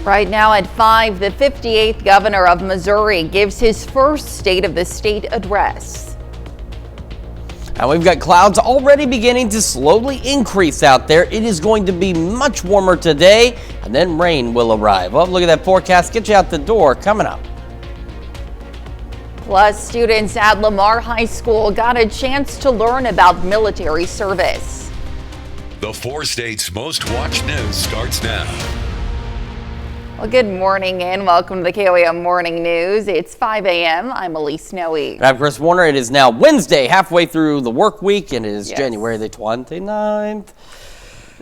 Right now at 5, the 58th governor of Missouri gives his first State of the State address. And we've got clouds already beginning to slowly increase out there. It is going to be much warmer today, and then rain will arrive. Well, look at that forecast. Get you out the door coming up. Plus, students at Lamar High School got a chance to learn about military service. The 4 states' most watched news starts now. Well, good morning and welcome to the KOAM Morning News. It's 5 a.m. I'm Elise Snowy. I'm Chris Warner. It is now Wednesday, halfway through the work week, and it is January the 29th.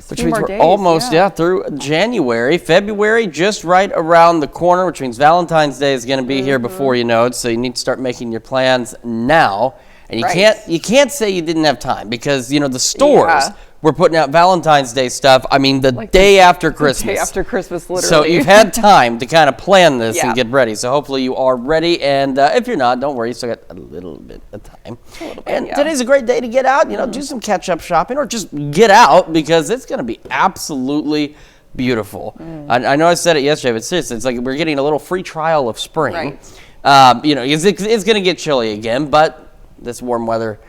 Which means we're almost through January. February just right around the corner, which means Valentine's Day is going to be here before you know it. So you need to start making your plans now. And you can't say you didn't have time because, you know, the stores were putting out Valentine's Day stuff. I mean, the day after Christmas. The day after Christmas, literally. So you've had time to kind of plan this and get ready. So hopefully you are ready. And if you're not, don't worry. You still got a little bit of time. Today's a great day to get out, you know, do some catch-up shopping or just get out because it's going to be absolutely beautiful. I know I said it yesterday, but seriously, it's like we're getting a little free trial of spring. You know, it's going to get chilly again, but this warm weather,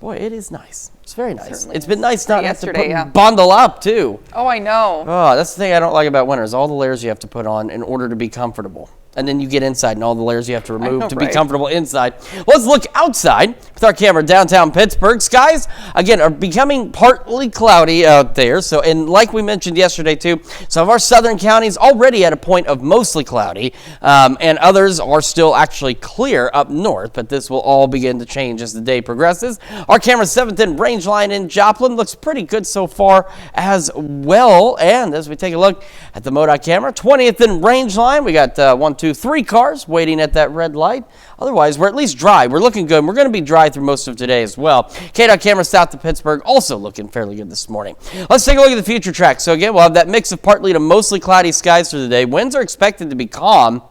boy, it is nice. It's very nice. It's been nice not have to bundle up, too. Oh, I know. Oh, that's the thing I don't like about winter is all the layers you have to put on in order to be comfortable. And then you get inside and all the layers you have to remove to be comfortable inside. Let's look outside with our camera downtown Pittsburgh. Skies, again, are becoming partly cloudy out there. So, and like we mentioned yesterday, too, some of our southern counties already at a point of mostly cloudy, and others are still actually clear up north. But this will all begin to change as the day progresses. Our camera 7th and range line in Joplin looks pretty good so far as well. And as we take a look at the MoDOT camera, 20th and range line, we got 1, 2, 3 cars waiting at that red light. Otherwise, we're at least dry. We're looking good. And we're going to be dry through most of today as well. KDOT camera south of Pittsburgh also looking fairly good this morning. Let's take a look at the future track. So again, we'll have that mix of partly to mostly cloudy skies through the day. Winds are expected to be calm.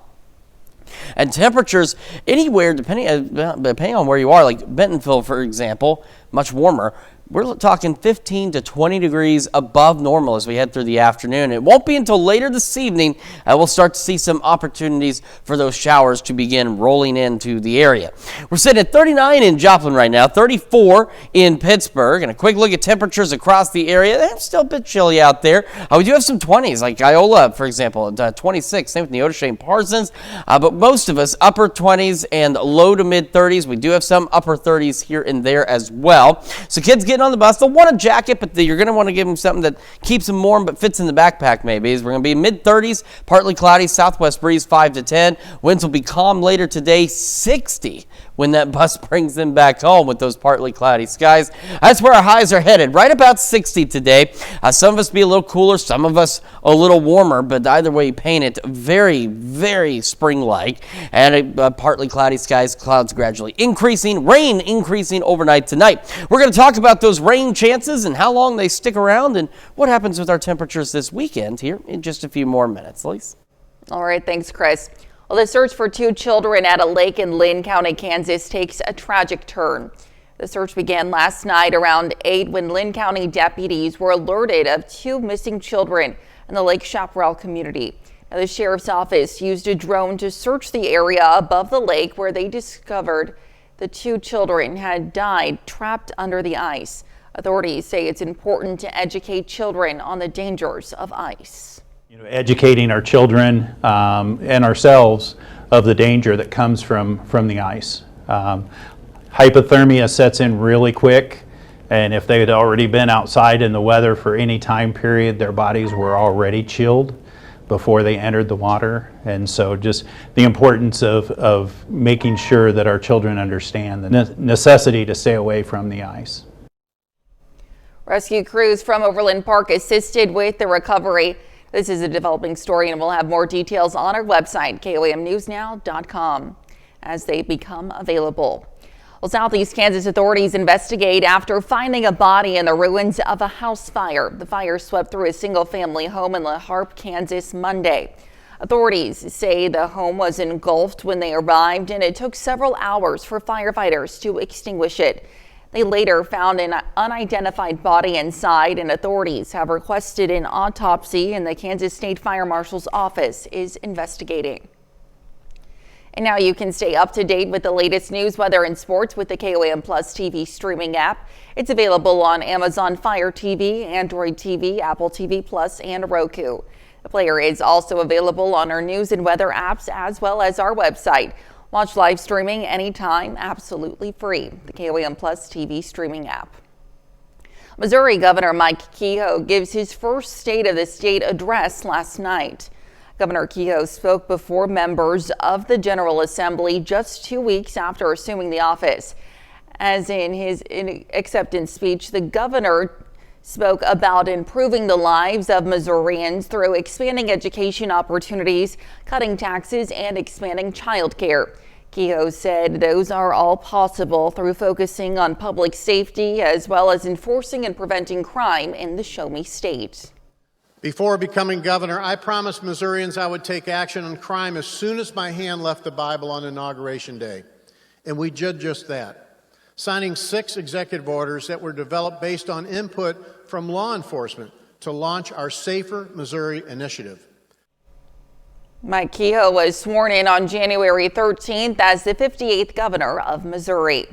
And temperatures anywhere, depending on where you are, like Bentonville, for example, much warmer. We're talking 15 to 20 degrees above normal as we head through the afternoon. It won't be until later this evening we'll start to see some opportunities for those showers to begin rolling into the area. We're sitting at 39 in Joplin right now, 34 in Pittsburgh, and a quick look at temperatures across the area. They're still a bit chilly out there. We do have some 20s, like Iola, for example, 26, same with Neodesha and Parsons, but most of us upper 20s and low to mid 30s. We do have some upper 30s here and there as well. So kids get on the bus, they'll want a jacket, but you're going to want to give them something that keeps them warm but fits in the backpack maybe. We're going to be mid-30s, partly cloudy, southwest breeze 5 to 10. Winds will be calm later today, 60 when that bus brings them back home with those partly cloudy skies. That's where our highs are headed, right about 60 today. Some of us be a little cooler, some of us a little warmer, but either way you paint it, very, very spring-like. And partly cloudy skies, clouds gradually increasing, rain increasing overnight tonight. We're going to talk about those rain chances and how long they stick around and what happens with our temperatures this weekend here in just a few more minutes. Lise? All right, thanks, Chris. Well, the search for 2 children at a lake in Lynn County, Kansas takes a tragic turn. The search began last night around 8 when Lynn County deputies were alerted of 2 missing children in the Lake Chaparral community. Now, the sheriff's office used a drone to search the area above the lake where they discovered the 2 children had died trapped under the ice. Authorities say it's important to educate children on the dangers of ice. You know, educating our children and ourselves of the danger that comes from the ice. Hypothermia sets in really quick, and if they had already been outside in the weather for any time period, their bodies were already chilled before they entered the water. And so just the importance of making sure that our children understand the necessity to stay away from the ice. Rescue crews from Overland Park assisted with the recovery. This is a developing story, and we'll have more details on our website, KOAMnewsnow.com, as they become available. Well, Southeast Kansas authorities investigate after finding a body in the ruins of a house fire. The fire swept through a single-family home in La Harpe, Kansas, Monday. Authorities say the home was engulfed when they arrived, and it took several hours for firefighters to extinguish it. They later found an unidentified body inside, and authorities have requested an autopsy, and the Kansas State Fire Marshal's office is investigating. And now you can stay up to date with the latest news, weather, and sports with the KOAM Plus TV streaming app. It's available on Amazon Fire TV, Android TV, Apple TV Plus, and Roku. The player is also available on our news and weather apps as well as our website. Watch live streaming anytime, absolutely free. The KOAM Plus TV streaming app. Missouri Governor Mike Kehoe gives his first State of the State address last night. Governor Kehoe spoke before members of the General Assembly just 2 weeks after assuming the office. As in his acceptance speech, the governor spoke about improving the lives of Missourians through expanding education opportunities, cutting taxes, and expanding child care. Kehoe said those are all possible through focusing on public safety as well as enforcing and preventing crime in the Show Me State. Before becoming governor, I promised Missourians I would take action on crime as soon as my hand left the Bible on Inauguration Day. And we did just that, signing 6 executive orders that were developed based on input from law enforcement to launch our Safer Missouri initiative. Mike Kehoe was sworn in on January 13th as the 58th governor of Missouri.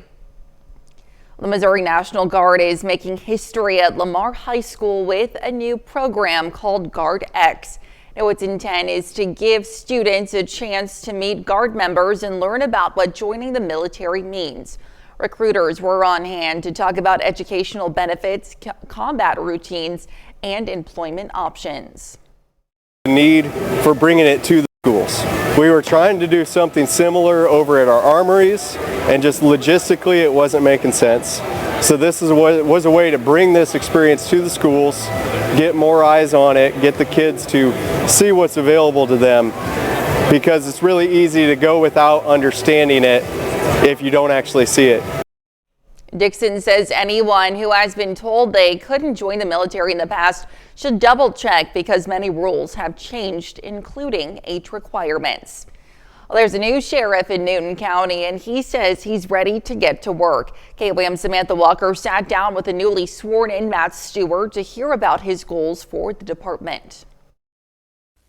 The Missouri National Guard is making history at Lamar High School with a new program called Guard X. Now, its intent is to give students a chance to meet Guard members and learn about what joining the military means. Recruiters were on hand to talk about educational benefits, combat routines, and employment options. The need for bringing it to the schools. We were trying to do something similar over at our armories, and just logistically it wasn't making sense. So this was a way to bring this experience to the schools, get more eyes on it, get the kids to see what's available to them, because it's really easy to go without understanding it if you don't actually see it. Dixon says anyone who has been told they couldn't join the military in the past should double check because many rules have changed, including age requirements. Well, there's a new sheriff in Newton County, and he says he's ready to get to work. KOAM's Samantha Walker sat down with the newly sworn-in Matt Stewart to hear about his goals for the department.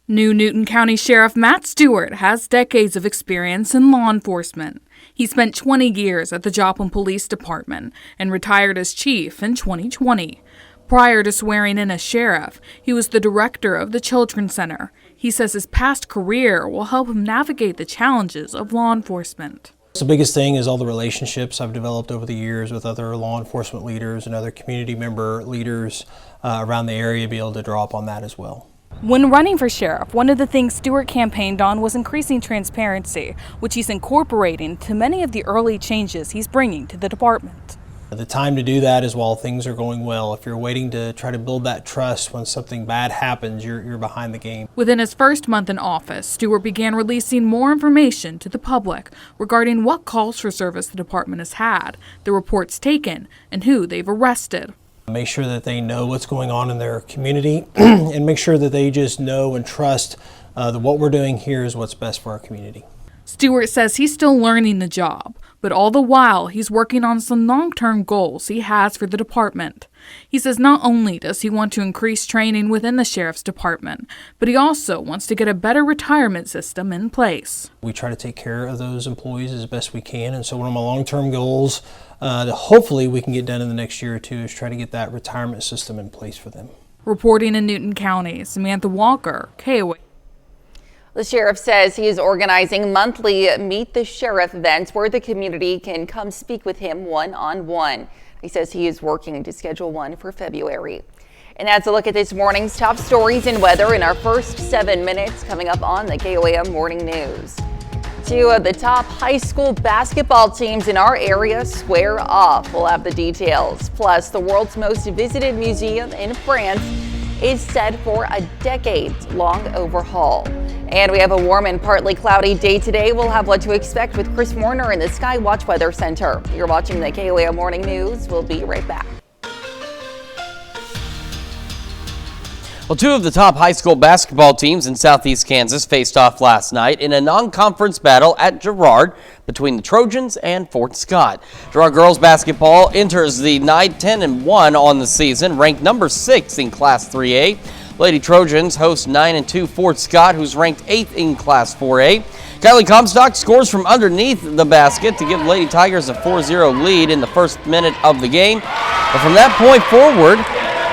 New Newton County Sheriff Matt Stewart has decades of experience in law enforcement. He spent 20 years at the Joplin Police Department and retired as chief in 2020. Prior to swearing in as sheriff, he was the director of the Children's Center. He says his past career will help him navigate the challenges of law enforcement. The biggest thing is all the relationships I've developed over the years with other law enforcement leaders and other community member leaders around the area, be able to draw upon that as well. When running for sheriff, one of the things Stewart campaigned on was increasing transparency, which he's incorporating to many of the early changes he's bringing to the department. The time to do that is while things are going well. If you're waiting to try to build that trust when something bad happens, you're behind the game. Within his first month in office, Stewart began releasing more information to the public regarding what calls for service the department has had, the reports taken, and who they've arrested. Make sure that they know what's going on in their community and make sure that they just know and trust that what we're doing here is what's best for our community. Stewart says he's still learning the job, but all the while he's working on some long-term goals he has for the department. He says not only does he want to increase training within the sheriff's department, but he also wants to get a better retirement system in place. We try to take care of those employees as best we can, and so one of my long-term goals that hopefully we can get done in the next year or two is try to get that retirement system in place for them. Reporting in Newton County, Samantha Walker, KOAM. The sheriff says he is organizing monthly Meet the Sheriff events where the community can come speak with him one-on-one. He says he is working to schedule one for February. And that's a look at this morning's top stories and weather in our first 7 minutes coming up on the KOAM Morning News. 2 of the top high school basketball teams in our area square off. We'll have the details. Plus, the world's most visited museum in France is set for a decades-long overhaul. And we have a warm and partly cloudy day today. We'll have what to expect with Chris Warner in the Sky Watch Weather Center. You're watching the KOAM Morning News. We'll be right back. Well, two of the top high school basketball teams in southeast Kansas faced off last night in a non-conference battle at Girard between the Trojans and Fort Scott. Girard girls basketball enters the night 10-1 on the season, ranked number 6 in Class 3A. Lady Trojans host 9-2 Fort Scott, who's ranked 8th in Class 4A. Kylie Comstock scores from underneath the basket to give Lady Tigers a 4-0 lead in the first minute of the game. But from that point forward,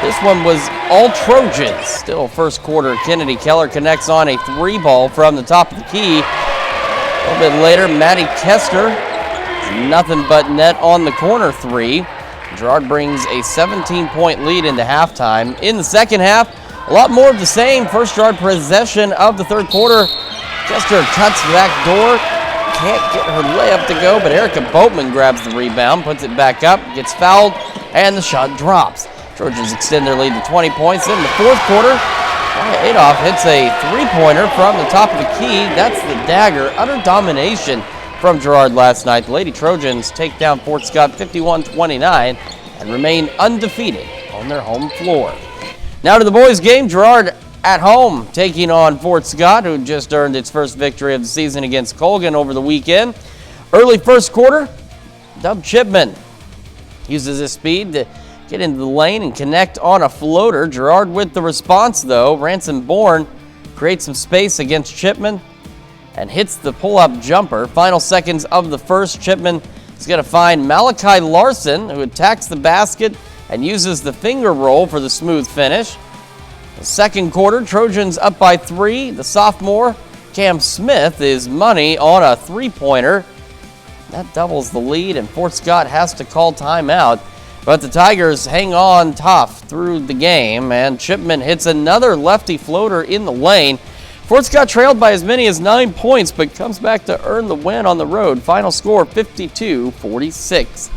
this one was all Trojans. Still first quarter, Kennedy Keller connects on a 3-ball from the top of the key. A little bit later, Maddie Kester, nothing but net on the corner 3. Girard brings a 17-point lead into halftime. In the second half, a lot more of the same. First Girard possession of the third quarter. Kester cuts back door. Can't get her layup to go, but Erica Boatman grabs the rebound, puts it back up, gets fouled, and the shot drops. Trojans extend their lead to 20 points. In the fourth quarter, Maya Adolph hits a three-pointer from the top of the key. That's the dagger. Utter domination from Girard last night. The Lady Trojans take down Fort Scott 51-29 and remain undefeated on their home floor. Now to the boys' game. Girard at home taking on Fort Scott, who just earned its first victory of the season against Colgan over the weekend. Early first quarter, Dub Chipman uses his speed to get into the lane and connect on a floater. Girard with the response, though. Ransom Bourne creates some space against Chipman and hits the pull-up jumper. Final seconds of the first, Chipman is going to find Malachi Larson, who attacks the basket and uses the finger roll for the smooth finish. The second quarter, Trojans up by 3. The sophomore, Cam Smith, is money on a three-pointer. That doubles the lead, and Fort Scott has to call timeout. But the Tigers hang on tough through the game, and Chipman hits another lefty floater in the lane. Fort Scott trailed by as many as 9 points, but comes back to earn the win on the road. Final score 52-46.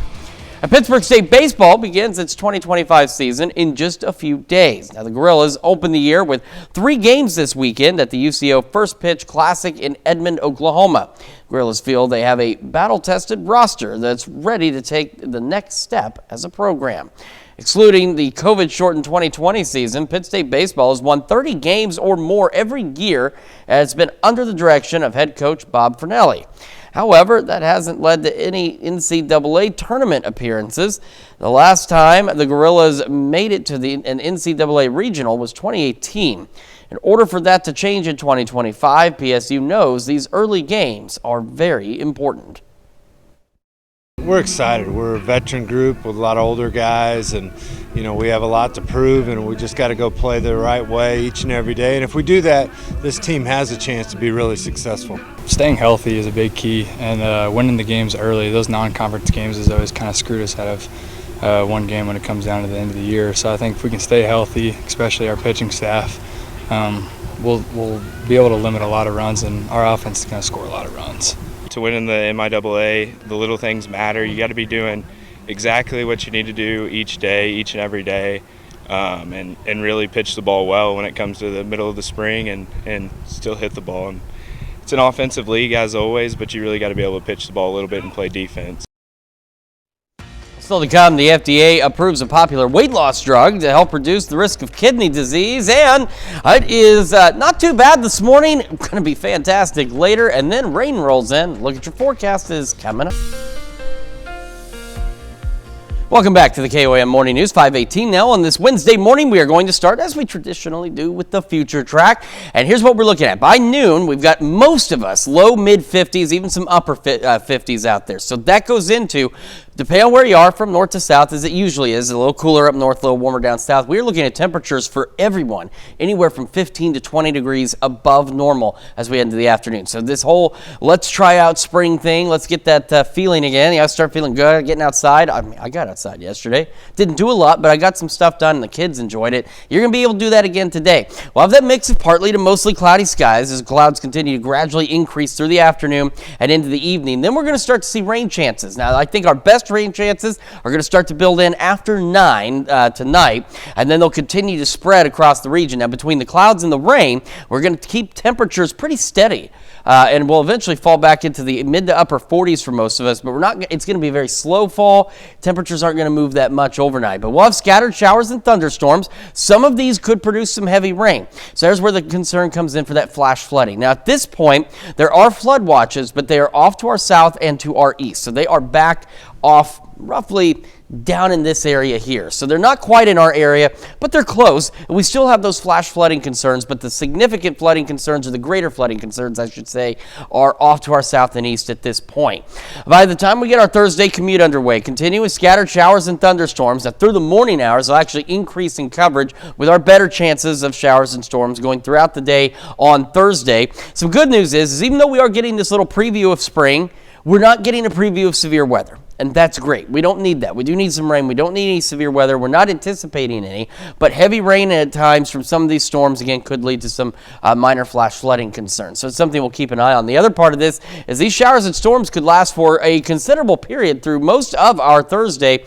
And Pittsburgh State Baseball begins its 2025 season in just a few days. Now, the Gorillas open the year with 3 games this weekend at the UCO First Pitch Classic in Edmond, Oklahoma. Gorillas feel they have a battle-tested roster that's ready to take the next step as a program. Excluding the COVID-shortened 2020 season, Pitt State Baseball has won 30 games or more every year, and it's been under the direction of head coach Bob Fernelli. However, that hasn't led to any NCAA tournament appearances. The last time the Gorillas made it to an NCAA regional was 2018. In order for that to change in 2025, PSU knows these early games are very important. We're excited. We're a veteran group with a lot of older guys, and we have a lot to prove, and we just got to go play the right way each and every day. And if we do that, this team has a chance to be really successful. Staying healthy is a big key, and winning the games early. Those non-conference games has always kind of screwed us out of one game when it comes down to the end of the year. So I think if we can stay healthy, especially our pitching staff, we'll be able to limit a lot of runs, and our offense is going to score a lot of runs. To win in the MIAA, the little things matter. You got to be doing exactly what you need to do each day, each and every day, and really pitch the ball well when it comes to the middle of the spring and still hit the ball. And it's an offensive league as always, but you really got to be able to pitch the ball a little bit and play defense. Still to come, the FDA approves a popular weight loss drug to help reduce the risk of kidney disease, and it is not too bad this morning. Going to be fantastic later, and then rain rolls in. Look at your forecast is coming up. Welcome back to the KOAM Morning News, 5:18 now. On this Wednesday morning, we are going to start, as we traditionally do, with the future track. And here's what we're looking at. By noon, we've got most of us low, mid-50s, even some upper 50s out there. So that goes into, depending on where you are, from north to south, as it usually is, a little cooler up north, a little warmer down south. We're looking at temperatures for everyone, anywhere from 15 to 20 degrees above normal as we head into the afternoon. So this whole let's try out spring thing, let's get that feeling again. I start feeling good, getting outside. I got outside yesterday. Didn't do a lot, but I got some stuff done and the kids enjoyed it. You're going to be able to do that again today. We'll have that mix of partly to mostly cloudy skies as clouds continue to gradually increase through the afternoon and into the evening. Then we're going to start to see rain chances. Now, I think our best best rain chances are going to start to build in after 9 tonight, and then they'll continue to spread across the region. Now, between the clouds and the rain, we're going to keep temperatures pretty steady, and we'll eventually fall back into the mid to upper 40s for most of us, but it's going to be a very slow fall. Temperatures aren't going to move that much overnight, but we'll have scattered showers and thunderstorms. Some of these could produce some heavy rain. So there's where the concern comes in for that flash flooding. Now, at this point, there are flood watches, but they are off to our south and to our east. So they are back off roughly down in this area here. So they're not quite in our area, but they're close. We still have those flash flooding concerns, but the significant flooding concerns, or the greater flooding concerns, I should say, are off to our south and east at this point. By the time we get our Thursday commute underway, continuous scattered showers and thunderstorms that through the morning hours will actually increase in coverage with our better chances of showers and storms going throughout the day on Thursday. Some good news is even though we are getting this little preview of spring, we're not getting a preview of severe weather. And that's great. We don't need that. We do need some rain. We don't need any severe weather. We're not anticipating any, but heavy rain at times from some of these storms, again, could lead to some minor flash flooding concerns. So it's something we'll keep an eye on. The other part of this is these showers and storms could last for a considerable period through most of our Thursday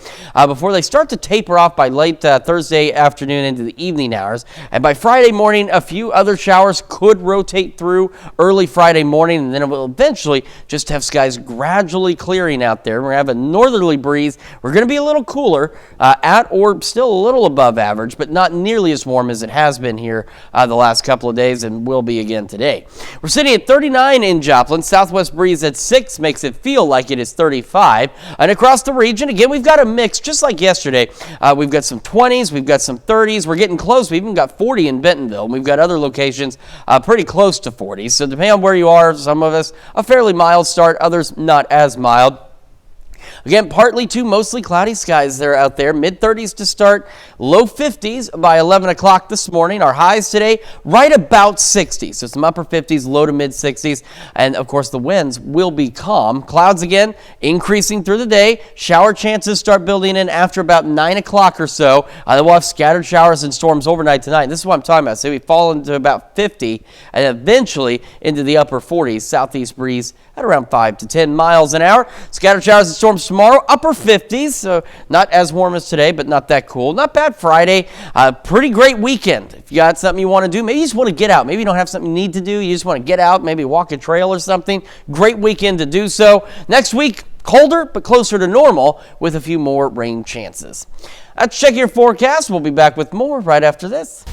before they start to taper off by late Thursday afternoon into the evening hours. And by Friday morning, a few other showers could rotate through early Friday morning, and then it will eventually just have skies gradually clearing out there. We're going to have a northerly breeze. We're going to be a little cooler at or still a little above average, but not nearly as warm as it has been here the last couple of days and will be again today. We're sitting at 39 in Joplin. Southwest breeze at 6 makes it feel like it is 35. And across the region, again, we've got a mix just like yesterday. We've got some 20s, we've got some 30s. We're getting close. We've even got 40 in Bentonville. We've got other locations pretty close to 40. So depending on where you are, some of us a fairly mild start, others not as mild. Again, partly to mostly cloudy skies that are out there. Mid-30s to start, low 50s by 11 o'clock this morning. Our highs today, right about 60. So some upper 50s, low to mid-60s. And, of course, the winds will be calm. Clouds, again, increasing through the day. Shower chances start building in after about 9 o'clock or so. Then we'll have scattered showers and storms overnight tonight. This is what I'm talking about. So we fall into about 50 and eventually into the upper 40s. Southeast breeze at around 5 to 10 miles an hour. Scattered showers and storms tomorrow, upper 50s, so not as warm as today, but not that cool. Not bad Friday. Pretty great weekend. If you got something you want to do, maybe you just want to get out. Maybe you don't have something you need to do. You just want to get out, maybe walk a trail or something. Great weekend to do so. Next week, colder, but closer to normal with a few more rain chances. Let's check your forecast. We'll be back with more right after this.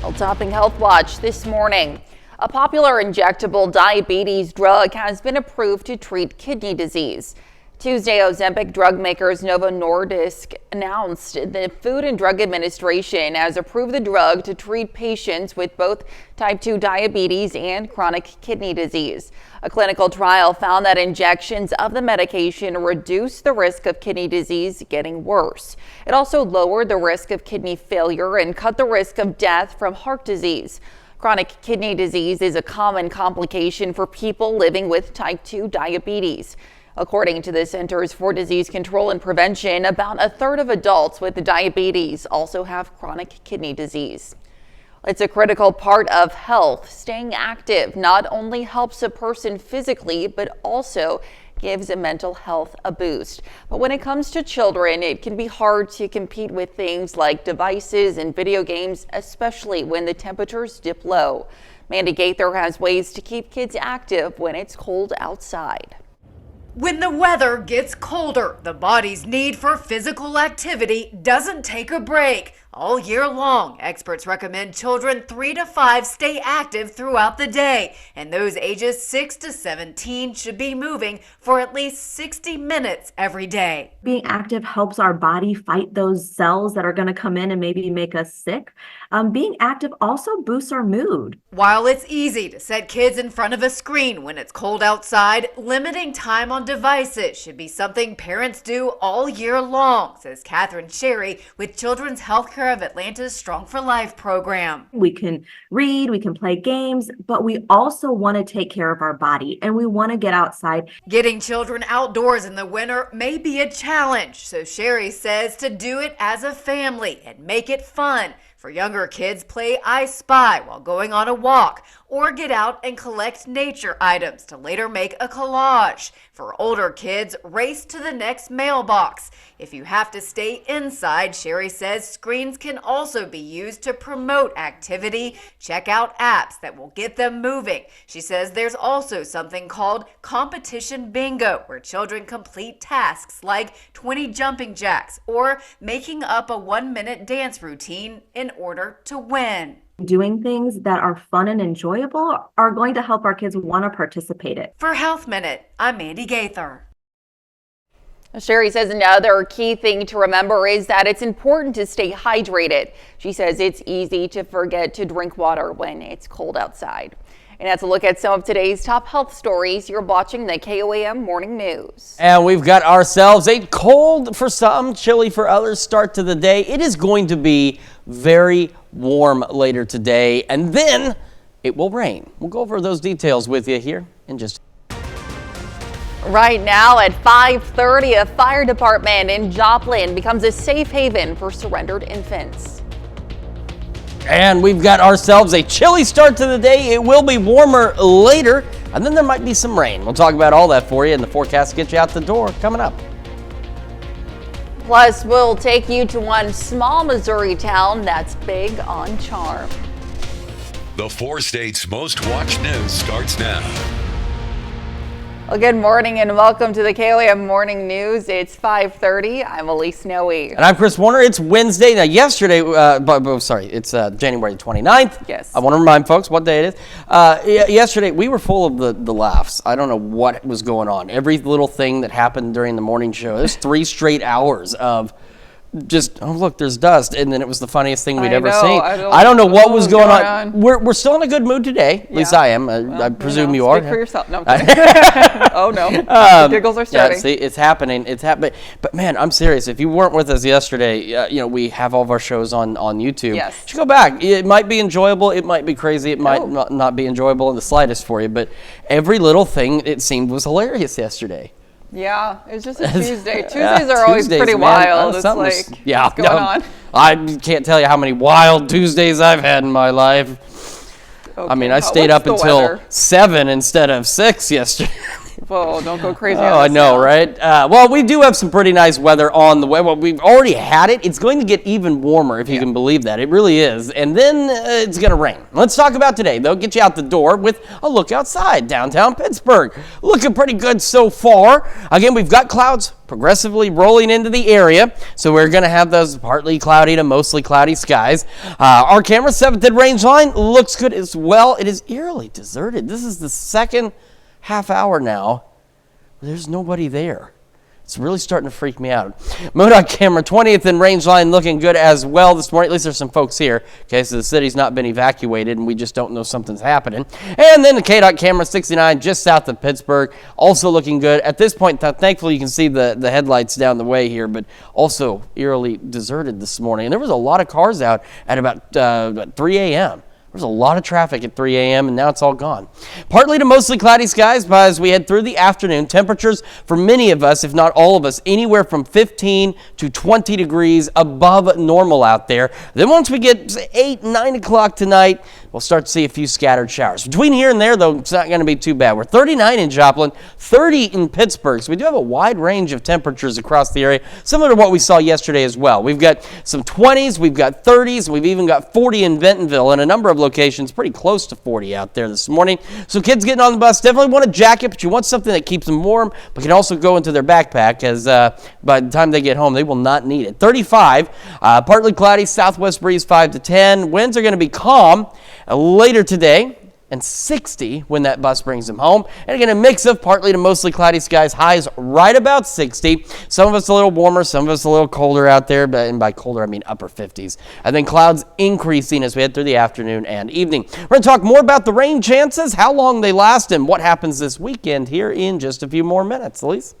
Well, topping Health Watch this morning. A popular injectable diabetes drug has been approved to treat kidney disease. Tuesday, Ozempic drug makers Novo Nordisk announced the Food and Drug Administration has approved the drug to treat patients with both type 2 diabetes and chronic kidney disease. A clinical trial found that injections of the medication reduced the risk of kidney disease getting worse. It also lowered the risk of kidney failure and cut the risk of death from heart disease. Chronic kidney disease is a common complication for people living with type 2 diabetes. According to the Centers for Disease Control and Prevention, about a third of adults with diabetes also have chronic kidney disease. It's a critical part of health. Staying active not only helps a person physically, but also gives mental health a boost. But when it comes to children, it can be hard to compete with things like devices and video games, especially when the temperatures dip low. Mandy Gaither has ways to keep kids active when it's cold outside. When the weather gets colder, the body's need for physical activity doesn't take a break. All year long, experts recommend children 3 to 5 stay active throughout the day, and those ages 6 to 17 should be moving for at least 60 minutes every day. Being active helps our body fight those cells that are going to come in and maybe make us sick. Being active also boosts our mood. While it's easy to set kids in front of a screen when it's cold outside, limiting time on devices should be something parents do all year long, says Catherine Sherry with Children's Healthcare of Atlanta's Strong for Life program. We can read, we can play games, but we also want to take care of our body and we want to get outside. Getting children outdoors in the winter may be a challenge, so Sherry says to do it as a family and make it fun. For younger kids, play I Spy while going on a walk, or get out and collect nature items to later make a collage. For older kids, race to the next mailbox. If you have to stay inside, Sherry says screens can also be used to promote activity. Check out apps that will get them moving. She says there's also something called competition bingo, where children complete tasks like 20 jumping jacks or making up a 1-minute dance routine in order to win. Doing things that are fun and enjoyable are going to help our kids want to participate in. For Health Minute, I'm Mandy Gaither. Sherry says another key thing to remember is that it's important to stay hydrated. She says it's easy to forget to drink water when it's cold outside. And that's a look at some of today's top health stories. You're watching the KOAM Morning News. And we've got ourselves a cold for some, chilly for others start to the day. It is going to be very warm later today, and then it will rain. We'll go over those details with you here in just a Right now at 5:30, a fire department in Joplin becomes a safe haven for surrendered infants. And we've got ourselves a chilly start to the day. It will be warmer later, and then there might be some rain. We'll talk about all that for you, and the forecast gets you out the door coming up. Plus, we'll take you to one small Missouri town that's big on charm. The 4 states' most watched news starts now. Well, good morning and welcome to the KOAM Morning News. It's 5:30. I'm Elise Noe. And I'm Chris Warner. It's Wednesday. Now, yesterday, it's January 29th. Yes. I want to remind folks what day it is. Yesterday, we were full of the laughs. I don't know what was going on. Every little thing that happened during the morning show. There's 3 straight hours of just, oh, look, there's dust. And then it was the funniest thing we'd ever seen. I don't know what was going on. We're still in a good mood today. At least I am. I presume you are. Speak for yourself. No, I'm kidding. Oh, no. The giggles are starting. Yeah, see, it's happening. It's happening. But, man, I'm serious. If you weren't with us yesterday, we have all of our shows on YouTube. Yes. You should go back. It might be enjoyable. It might be crazy. It might not be enjoyable in the slightest for you. But every little thing, it seemed, was hilarious yesterday. Yeah, it's just a Tuesday. Tuesdays are always pretty wild. It's like, what's going on? I can't tell you how many wild Tuesdays I've had in my life. Okay, I mean, I stayed up until 7 instead of 6 yesterday. Whoa, don't go crazy. Oh, I know, right? Well, we do have some pretty nice weather on the way. Well, we've already had it. It's going to get even warmer, if you can believe that. It really is. And then it's going to rain. Let's talk about today, though. Get you out the door with a look outside downtown Pittsburgh. Looking pretty good so far. Again, we've got clouds progressively rolling into the area, so we're going to have those partly cloudy to mostly cloudy skies. Our camera 7th and range line looks good as well. It is eerily deserted. This is the second half hour now. There's nobody there. It's really starting to freak me out. MoDOT camera 20th and range line looking good as well this morning. At least there's some folks here. Okay, so the city's not been evacuated and we just don't know something's happening. And then the KDOT camera 69 just south of Pittsburgh, also looking good. At this point, thankfully you can see the headlights down the way here, but also eerily deserted this morning. And there was a lot of cars out at about 3 a.m. There's a lot of traffic at 3 a.m. and now it's all gone. Partly to mostly cloudy skies as we head through the afternoon. Temperatures for many of us, if not all of us, anywhere from 15 to 20 degrees above normal out there. Then once we get 8, 9 o'clock tonight, we'll start to see a few scattered showers. Between here and there, though, it's not going to be too bad. We're 39 in Joplin, 30 in Pittsburgh. So we do have a wide range of temperatures across the area, similar to what we saw yesterday as well. We've got some 20s, we've got 30s, we've even got 40 in Bentonville, and a number of locations pretty close to 40 out there this morning. So kids getting on the bus definitely want a jacket, but you want something that keeps them warm, but can also go into their backpack, as by the time they get home, they will not need it. 35, partly cloudy, southwest breeze 5 to 10. Winds are going to be calm later today, and 60 when that bus brings them home. And again, a mix of partly to mostly cloudy skies, highs right about 60. Some of us a little warmer, some of us a little colder out there, and by colder I mean upper 50s. And then clouds increasing as we head through the afternoon and evening. We're going to talk more about the rain chances, how long they last, and what happens this weekend here in just a few more minutes. Elise?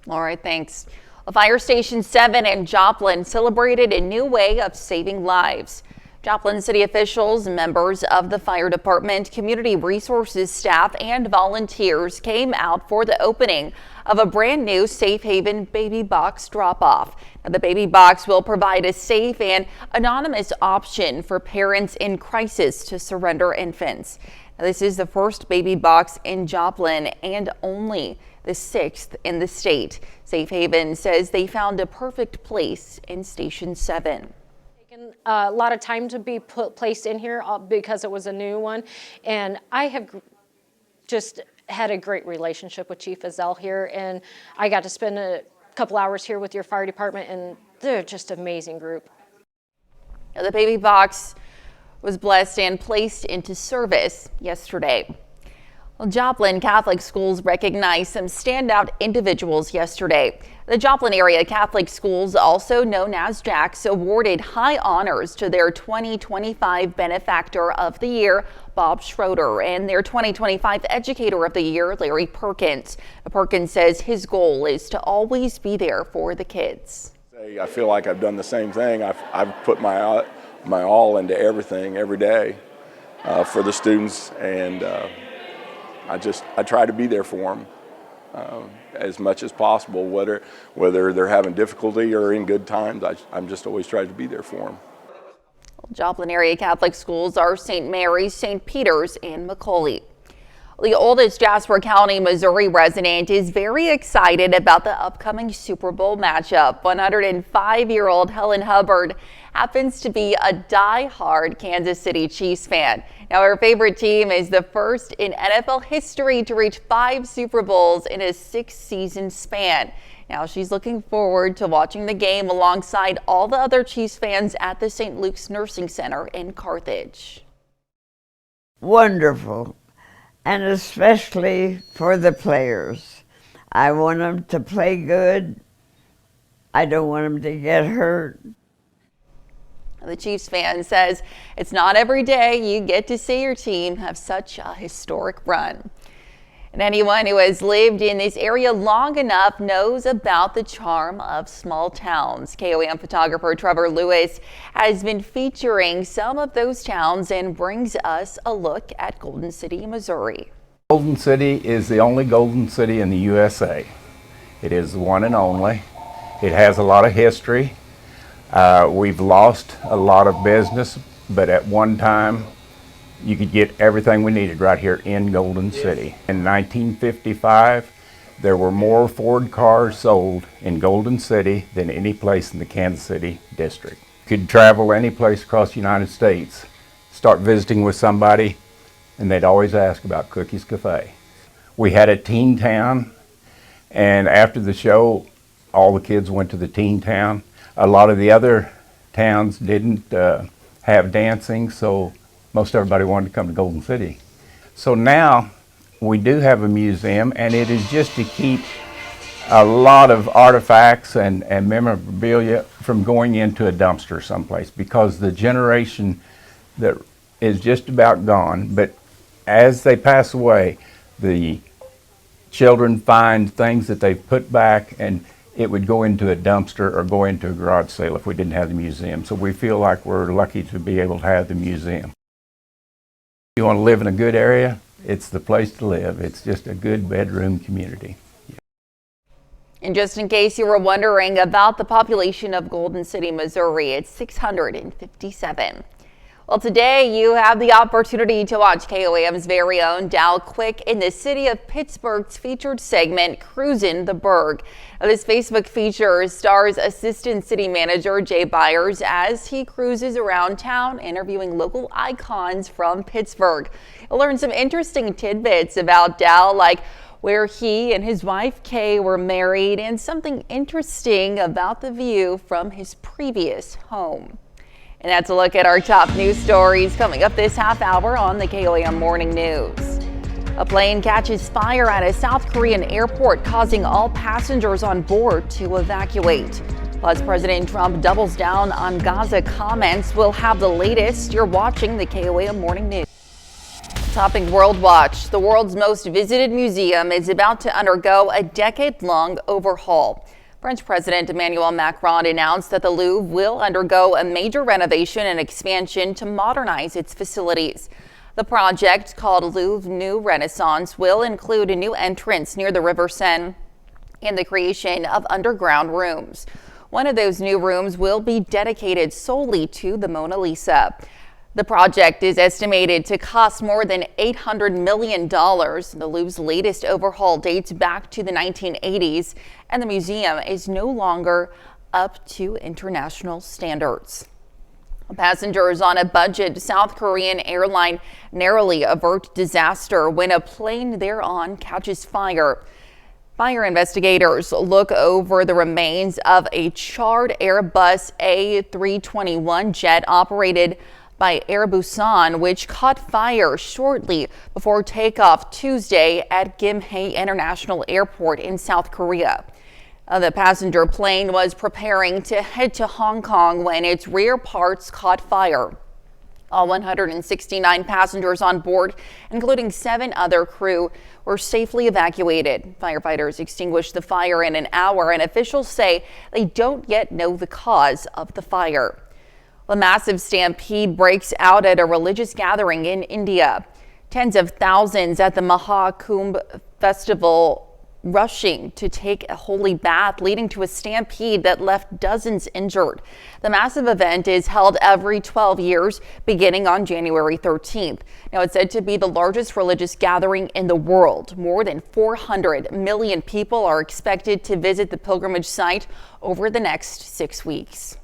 All right, thanks. Fire Station 7 in Joplin celebrated a new way of saving lives. Joplin City officials, members of the fire department, community resources staff, and volunteers came out for the opening of a brand new Safe Haven baby box drop-off. Now, the baby box will provide a safe and anonymous option for parents in crisis to surrender infants. Now, this is the first baby box in Joplin and only the 6th in the state. Safe Haven says they found a perfect place in Station 7. A lot of time to be placed in here because it was a new one, and I have just had a great relationship with Chief Azell here, and I got to spend a couple hours here with your fire department, and they're just an amazing group. Now, the baby box was blessed and placed into service yesterday. Well, Joplin Catholic Schools recognized some standout individuals yesterday. The Joplin Area Catholic Schools, also known as JACS, awarded high honors to their 2025 Benefactor of the Year, Bob Schroeder, and their 2025 Educator of the Year, Larry Perkins. Perkins says his goal is to always be there for the kids. I feel like I've done the same thing. I've put my all into everything every day for the students, and I try to be there for them as much as possible, whether they're having difficulty or in good times. I'm just always trying to be there for them. Joplin Area Catholic Schools are St. Mary's, St. Peter's, and McCauley. The oldest Jasper County, Missouri resident is very excited about the upcoming Super Bowl matchup. 105-year-old Helen Hubbard happens to be a die-hard Kansas City Chiefs fan. Now, her favorite team is the first in NFL history to reach 5 Super Bowls in a 6-season span. Now, she's looking forward to watching the game alongside all the other Chiefs fans at the St. Luke's Nursing Center in Carthage. Wonderful. And especially for the players. I want them to play good. I don't want them to get hurt. The Chiefs fan says it's not every day you get to see your team have such a historic run. And anyone who has lived in this area long enough knows about the charm of small towns. KOAM photographer Trevor Lewis has been featuring some of those towns and brings us a look at Golden City, Missouri. Golden City is the only Golden City in the USA. It is the one and only. It has a lot of history. We've lost a lot of business, but at one time you could get everything we needed right here in Golden City. In 1955, there were more Ford cars sold in Golden City than any place in the Kansas City district. You could travel any place across the United States, start visiting with somebody, and they'd always ask about Cookie's Cafe. We had a teen town, and after the show, all the kids went to the teen town. A lot of the other towns didn't have dancing, so most everybody wanted to come to Golden City. So now we do have a museum, and it is just to keep a lot of artifacts and memorabilia from going into a dumpster someplace, because the generation that is just about gone, but as they pass away, the children find things that they've put back, and it would go into a dumpster or go into a garage sale if we didn't have the museum. So we feel like we're lucky to be able to have the museum. If you want to live in a good area, it's the place to live. It's just a good bedroom community. And just in case you were wondering about the population of Golden City, Missouri, it's 657. Well, today you have the opportunity to watch KOAM's very own Dow Quick in the city of Pittsburgh's featured segment, Cruisin' the Burg. Now, this Facebook feature stars Assistant City Manager Jay Byers as he cruises around town interviewing local icons from Pittsburgh. You'll learn some interesting tidbits about Dow, like where he and his wife Kay were married, and something interesting about the view from his previous home. And that's a look at our top news stories coming up this half hour on the KOAM Morning News. A plane catches fire at a South Korean airport, causing all passengers on board to evacuate. Plus, President Trump doubles down on Gaza comments. We'll have the latest. You're watching the KOAM Morning News. Topping World Watch, the world's most visited museum is about to undergo a decade-long overhaul. French President Emmanuel Macron announced that the Louvre will undergo a major renovation and expansion to modernize its facilities. The project, called Louvre New Renaissance, will include a new entrance near the River Seine and the creation of underground rooms. One of those new rooms will be dedicated solely to the Mona Lisa. The project is estimated to cost more than $800 million. The Louvre's latest overhaul dates back to the 1980s, and the museum is no longer up to international standards. Passengers on a budget South Korean airline narrowly avert disaster when a plane they're on catches fire. Fire investigators look over the remains of a charred Airbus A321 jet operated by Air Busan, which caught fire shortly before takeoff Tuesday at Gimhae International Airport in South Korea. The passenger plane was preparing to head to Hong Kong when its rear parts caught fire. All 169 passengers on board, including 7 other crew, were safely evacuated. Firefighters extinguished the fire in an hour, and officials say they don't yet know the cause of the fire. A massive stampede breaks out at a religious gathering in India. Tens of thousands at the Maha-Kumbh festival rushing to take a holy bath, leading to a stampede that left dozens injured. The massive event is held every 12 years, beginning on January 13th. Now, it's said to be the largest religious gathering in the world. More than 400 million people are expected to visit the pilgrimage site over the next 6 weeks.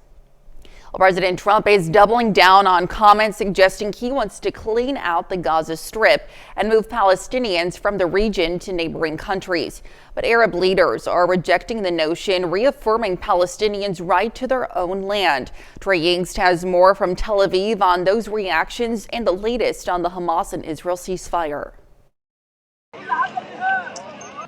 President Trump is doubling down on comments suggesting he wants to clean out the Gaza Strip and move Palestinians from the region to neighboring countries. But Arab leaders are rejecting the notion, reaffirming Palestinians' right to their own land. Trey Yingst has more from Tel Aviv on those reactions and the latest on the Hamas and Israel ceasefire.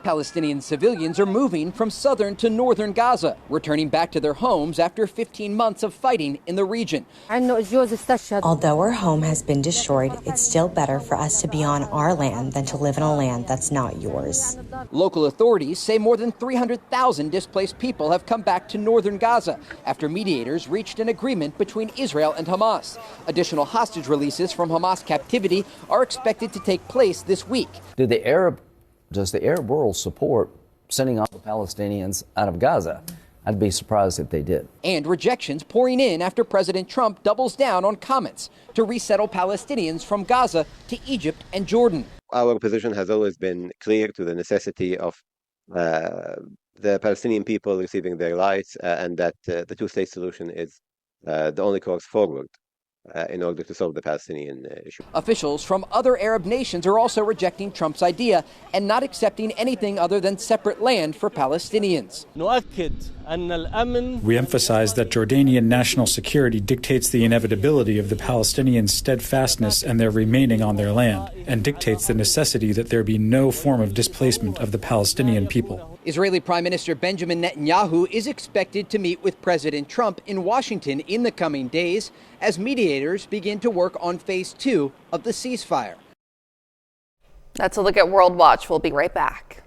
Palestinian civilians are moving from southern to northern Gaza, returning back to their homes after 15 months of fighting in the region. Although our home has been destroyed, it's still better for us to be on our land than to live in a land that's not yours. Local authorities say more than 300,000 displaced people have come back to northern Gaza after mediators reached an agreement between Israel and Hamas. Additional hostage releases from Hamas captivity are expected to take place this week. Does the Arab world support sending all the Palestinians out of Gaza? I'd be surprised if they did. And rejections pouring in after President Trump doubles down on comments to resettle Palestinians from Gaza to Egypt and Jordan. Our position has always been clear to the necessity of the Palestinian people receiving their rights and that the two-state solution is the only course forward in order to solve the Palestinian issue. Officials from other Arab nations are also rejecting Trump's idea and not accepting anything other than separate land for Palestinians. We emphasize that Jordanian national security dictates the inevitability of the Palestinians' steadfastness and their remaining on their land, and dictates the necessity that there be no form of displacement of the Palestinian people. Israeli Prime Minister Benjamin Netanyahu is expected to meet with President Trump in Washington in the coming days as mediators begin to work on phase 2 of the ceasefire. That's a look at World Watch. We'll be right back.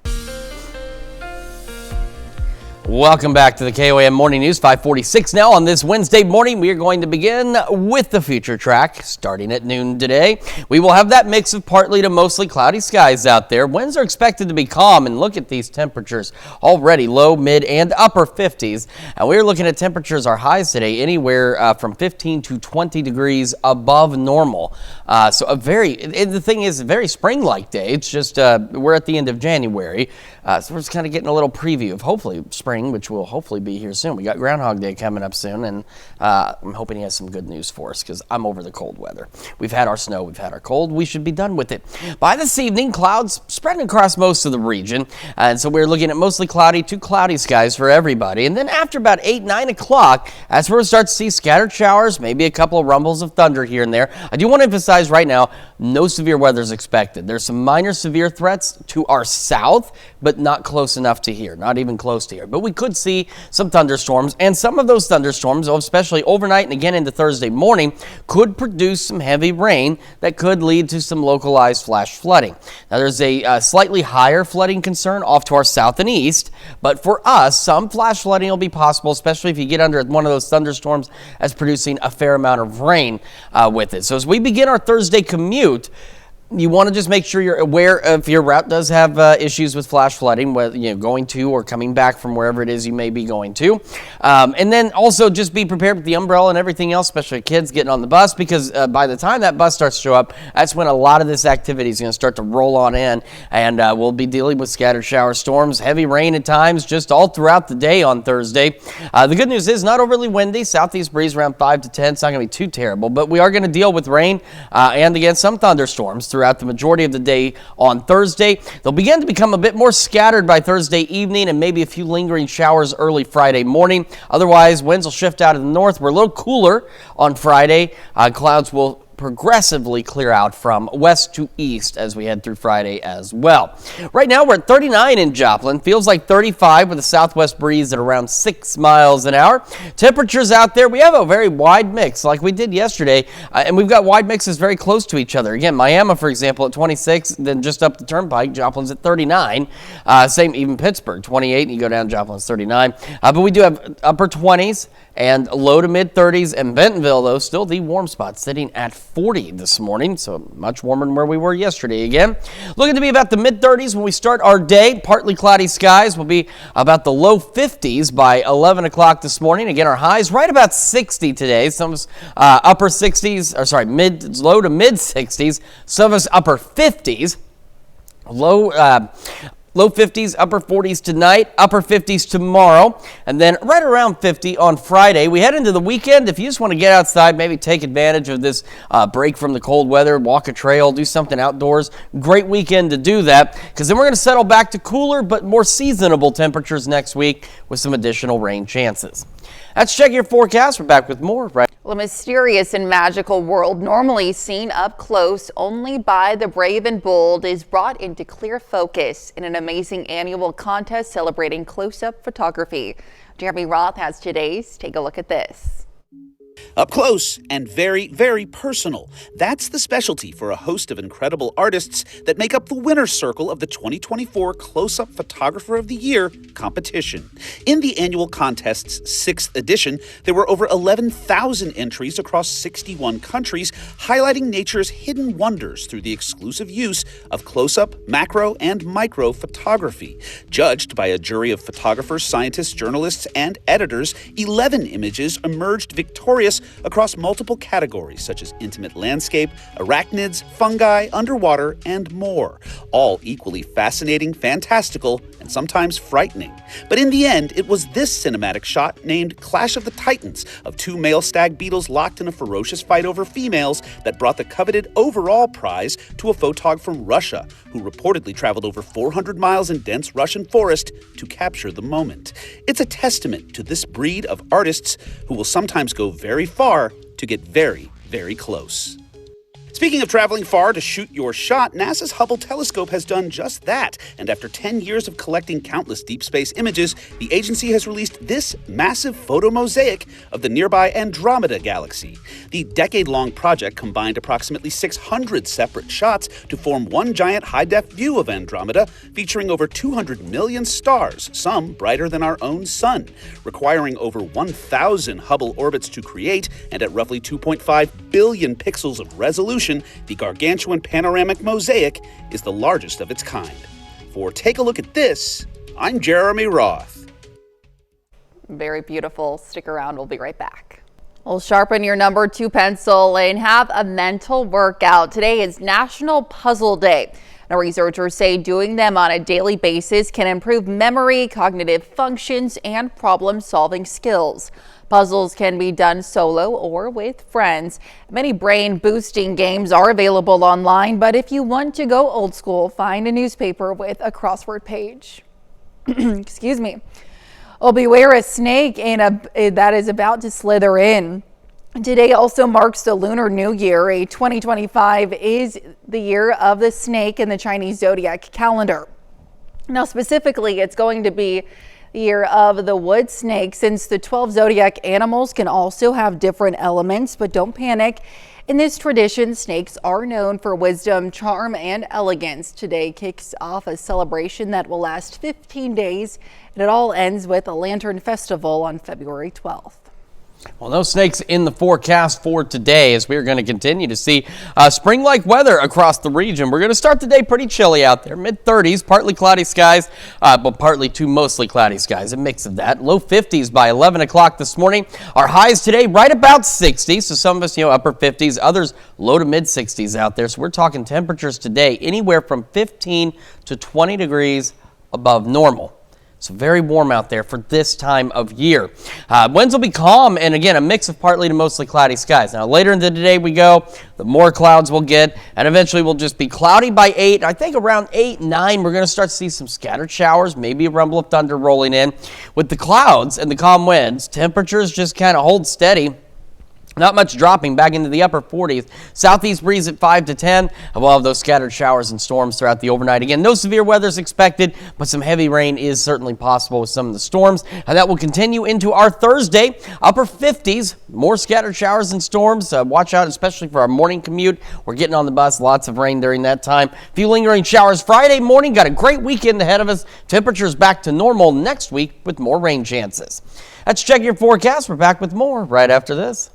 Welcome back to the KOAM Morning News, 5:46 now. On this Wednesday morning, we are going to begin with the future track starting at noon today. We will have that mix of partly to mostly cloudy skies out there. Winds are expected to be calm, and look at these temperatures already low, mid, and upper 50s. And we're looking at temperatures, our highs today, anywhere from 15 to 20 degrees above normal. So the thing is, a very spring-like day. It's just we're at the end of January, so we're just kind of getting a little preview of hopefully spring, which will hopefully be here soon. We got Groundhog Day coming up soon, and I'm hoping he has some good news for us because I'm over the cold weather. We've had our snow, we've had our cold. We should be done with it. By this evening, clouds spreading across most of the region, and so we're looking at mostly cloudy to cloudy skies for everybody. And then after about 8, 9 o'clock, that's where we start to see scattered showers, maybe a couple of rumbles of thunder here and there. I do want to emphasize right now, no severe weather is expected. There's some minor severe threats to our south, but not close enough to here, not even close to here. But we could see some thunderstorms, and some of those thunderstorms, especially overnight and again into Thursday morning, could produce some heavy rain that could lead to some localized flash flooding. Now, there's a slightly higher flooding concern off to our south and east, but for us, some flash flooding will be possible, especially if you get under one of those thunderstorms as producing a fair amount of rain with it. So as we begin our Thursday commute, you want to just make sure you're aware if your route does have issues with flash flooding, whether going to or coming back from wherever it is you may be going to. And then also just be prepared with the umbrella and everything else, especially kids getting on the bus, because by the time that bus starts to show up, that's when a lot of this activity is going to start to roll on in, and we'll be dealing with scattered shower storms, heavy rain at times, just all throughout the day on Thursday. The good news is not overly windy, southeast breeze around 5 to 10. It's not going to be too terrible, but we are going to deal with rain and again some thunderstorms throughout the majority of the day on Thursday. They'll begin to become a bit more scattered by Thursday evening and maybe a few lingering showers early Friday morning. Otherwise, winds will shift out of the north. We're a little cooler on Friday. Clouds will progressively clear out from west to east as we head through Friday as well. Right now we're at 39 in Joplin. Feels like 35 with a southwest breeze at around 6 miles an hour. Temperatures out there, we have a very wide mix like we did yesterday, and we've got wide mixes very close to each other. Again, Miami, for example, at 26, then just up the turnpike, Joplin's at 39. Same even Pittsburgh, 28, and you go down, Joplin's 39. But we do have upper 20s and low to mid 30s, and Bentonville, though, still the warm spot, sitting at 40 this morning, so much warmer than where we were yesterday again. Looking to be about the mid 30s when we start our day. Partly cloudy skies will be about the low 50s by 11 o'clock this morning. Again, our highs right about 60 today. Some of us upper 60s, or sorry, low to mid 60s. Some of us upper 50s. Low 50s, upper 40s tonight, upper 50s tomorrow, and then right around 50 on Friday. We head into the weekend. If you just want to get outside, maybe take advantage of this break from the cold weather, walk a trail, do something outdoors, great weekend to do that, because then we're going to settle back to cooler but more seasonable temperatures next week with some additional rain chances. That's Check Your Forecast. We're back with more right. Well, a mysterious and magical world normally seen up close only by the brave and bold is brought into clear focus in an amazing annual contest celebrating close-up photography. Jeremy Roth has today's Take a Look at This. Up close and very, very personal. That's the specialty for a host of incredible artists that make up the winner's circle of the 2024 Close-Up Photographer of the Year competition. In the annual contest's 6th edition, there were over 11,000 entries across 61 countries, highlighting nature's hidden wonders through the exclusive use of close-up, macro, and micro photography. Judged by a jury of photographers, scientists, journalists, and editors, 11 images emerged victorious across multiple categories such as intimate landscape, arachnids, fungi, underwater, and more. All equally fascinating, fantastical, and sometimes frightening. But in the end, it was this cinematic shot named Clash of the Titans of two male stag beetles locked in a ferocious fight over females that brought the coveted overall prize to a photog from Russia who reportedly traveled over 400 miles in dense Russian forest to capture the moment. It's a testament to this breed of artists who will sometimes go very far to get very, very close. Speaking of traveling far to shoot your shot, NASA's Hubble telescope has done just that, and after 10 years of collecting countless deep space images, the agency has released this massive photo mosaic of the nearby Andromeda galaxy. The decade-long project combined approximately 600 separate shots to form one giant high-def view of Andromeda, featuring over 200 million stars, some brighter than our own sun. Requiring over 1,000 Hubble orbits to create, and at roughly 2.5 billion pixels of resolution, the gargantuan panoramic mosaic is the largest of its kind. For Take a Look at This, I'm Jeremy Roth. Very beautiful. Stick around. We'll be right back. Well, sharpen your number 2 pencil and have a mental workout. Today is National Puzzle Day. Now, researchers say doing them on a daily basis can improve memory, cognitive functions, and problem-solving skills. Puzzles can be done solo or with friends. Many brain-boosting games are available online, but if you want to go old school, find a newspaper with a crossword page. Excuse me. Well, beware a snake that is about to slither in. Today also marks the Lunar New Year. 2025 is the year of the snake in the Chinese zodiac calendar. Now, specifically, it's going to be The year of the wood snake, since the 12 zodiac animals can also have different elements, but don't panic. In this tradition, snakes are known for wisdom, charm, and elegance. Today kicks off a celebration that will last 15 days, and it all ends with a lantern festival on February 12th. Well, no snakes in the forecast for today, as we're going to continue to see spring-like weather across the region. We're going to start the day pretty chilly out there, mid-30s, partly cloudy skies, but partly to mostly cloudy skies, a mix of that. Low 50s by 11 o'clock this morning. Our highs today right about 60, so some of us, upper 50s, others low to mid 60s out there. So we're talking temperatures today anywhere from 15 to 20 degrees above normal. So very warm out there for this time of year. Winds will be calm, and again, a mix of partly to mostly cloudy skies. Now, later in the day we go, the more clouds we'll get, and eventually we'll just be cloudy by 8. I think around 8, 9, we're going to start to see some scattered showers, maybe a rumble of thunder rolling in. With the clouds and the calm winds, temperatures just kind of hold steady. Not much dropping back into the upper 40s. Southeast breeze at 5 to 10. And we'll have those scattered showers and storms throughout the overnight. Again, no severe weather is expected, but some heavy rain is certainly possible with some of the storms. And that will continue into our Thursday. Upper 50s, more scattered showers and storms. Watch out, especially for our morning commute. We're getting on the bus, lots of rain during that time. A few lingering showers Friday morning. Got a great weekend ahead of us. Temperatures back to normal next week with more rain chances. That's Check Your Forecast. We're back with more right after this.